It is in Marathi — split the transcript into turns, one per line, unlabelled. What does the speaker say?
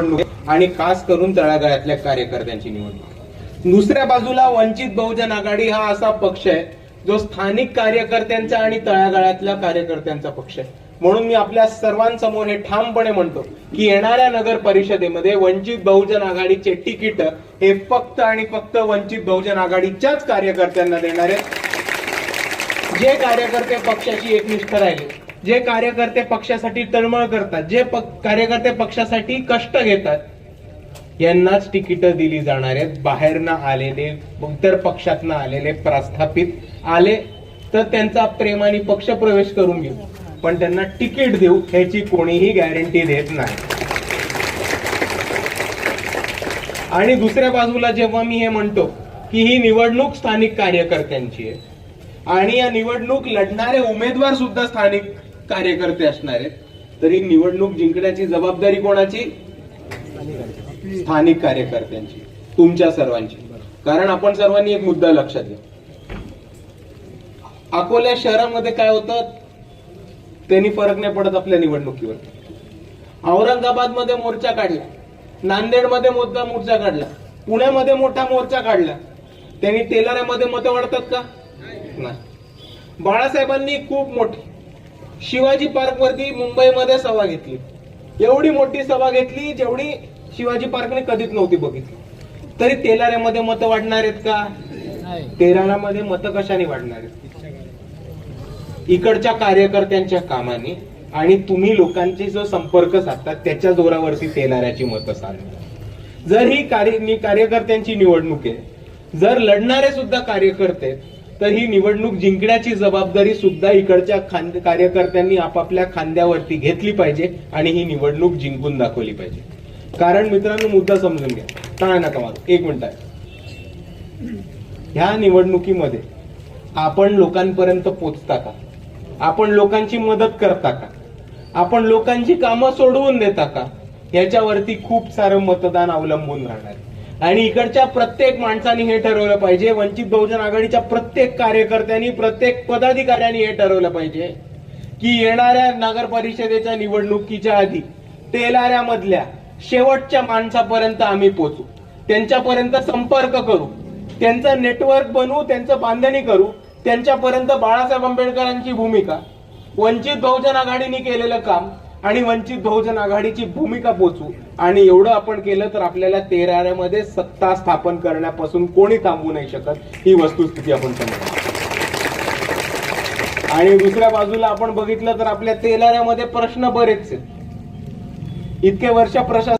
निवडणूक आहे आणि खास करून तळागाळातल्या कार्यकर्त्यांची निवडणूक. दुसऱ्या बाजूला वंचित बहुजन आघाडी हा असा पक्ष आहे जो स्थानिक कार्यकर्त्यांचा आणि तळागाळातल्या कार्यकर्त्यांचा पक्ष आहे. म्हणून मी आपल्या सर्वांसमोर हे ठामपणे म्हणतो की येणाऱ्या नगर परिषदेमध्ये वंचित बहुजन आघाडीचे तिकीट हे फक्त आणि फक्त वंचित बहुजन आघाडीच्याच कार्यकर्त्यांना देणार आहेत. जे कार्यकर्ते पक्षाशी एकनिष्ठ राहिले, जे कार्यकर्ते पक्षासाठी तळमळ करतात, जे कार्यकर्ते पक्षासाठी कष्ट घेतात, यांनाच तिकीट दिली जाणार आहेत. बाहेरनं आलेले, इतर पक्षातनं आलेले, प्रस्थापित आले तर त्यांचा प्रेमाने पक्ष प्रवेश करून घेऊ, पण त्यांना तिकीट देऊ ह्याची कोणीही गॅरंटी देत नाही. आणि दुसऱ्या बाजूला जेव्हा मी हे म्हणतो की ही निवडणूक स्थानिक कार्यकर्त्यांची आहे आणि या निवडणूक लढणारे उमेदवार सुद्धा स्थानिक कार्यकर्ते असणार आहेत, तरी निवडणूक जिंकण्याची जबाबदारी कोणाची? स्थानिक कार्यकर्त्यांची, तुमच्या सर्वांची. कारण आपण सर्वांनी एक मुद्दा लक्षात घ्या, अकोला शहरामध्ये काय होतं त्यांनी फरक नाही पडत आपल्या निवडणुकीवर. औरंगाबाद मध्ये मोर्चा काढला, नांदेड मध्ये मोठा मोर्चा काढला, पुण्यामध्ये मोठा मोर्चा काढला, त्यांनी तेलाऱ्यामध्ये मतं वाढतात का? नाही. बाळासाहेबांनी खूप मोठी शिवाजी पार्क वरती मुंबईमध्ये सभा घेतली, एवढी मोठी सभा घेतली जेवढी शिवाजी पार्कने कधीच नव्हती बघितली, तरी तेलाऱ्यामध्ये मतं वाढणार आहेत का? तेलाऱ्यामध्ये मतं कशाने वाढणार आहेत? इकडच्या कार्यकर्त्यांच्या कामाने आणि तुम्ही लोकांची जो संपर्क साधतात त्याच्या जोरावरती तेलाऱ्याची मतं साधतात. जर ही कार्यकर्त्यांची निवडणूक आहे, जर लढणारे सुद्धा कार्यकर्ते, तर ही निवडणूक जिंकण्याची जबाबदारी सुद्धा इकडच्या कार्यकर्त्यांनी आपापल्या खांद्यावरती घेतली पाहिजे आणि ही निवडणूक जिंकून दाखवली पाहिजे. कारण मित्रांनो, मुद्दा समजून घ्या, टाळा नका मारू, एक मिनिट आहे. ह्या निवडणुकीमध्ये आपण लोकांपर्यंत पोचता का? आपण लोकांची मदत करता का? आपण लोकांची कामं सोडवून देता का? याच्यावरती खूप सारं मतदान अवलंबून राहणार. आणि इकडच्या प्रत्येक माणसाने हे ठरवलं पाहिजे, वंचित बहुजन आघाडीच्या प्रत्येक कार्यकर्त्यांनी, प्रत्येक पदाधिकाऱ्यांनी हे ठरवलं पाहिजे की येणाऱ्या नगर परिषदेच्या निवडणुकीच्या आधी तेलाऱ्यामधल्या शेवटच्या माणसापर्यंत आम्ही पोहोचू, त्यांच्यापर्यंत संपर्क करू, त्यांचं नेटवर्क बनवू, त्यांचं बांधणी करू, त्यांच्यापर्यंत बाळासाहेब आंबेडकरांची भूमिका, वंचित बहुजन आघाडीने केलेलं काम आणि वंचित बहुजन आघाडीची भूमिका पोचू. आणि एवढं आपण केलं तर आपल्याला तेलाऱ्यामध्ये सत्ता स्थापन करण्यापासून कोणी थांबवू नाही शकत, ही वस्तुस्थिती आपण समजू. आणि दुसऱ्या बाजूला आपण बघितलं तर आपल्या तेलाऱ्यामध्ये प्रश्न बरेच आहेत. इतके वर्ष प्रशासन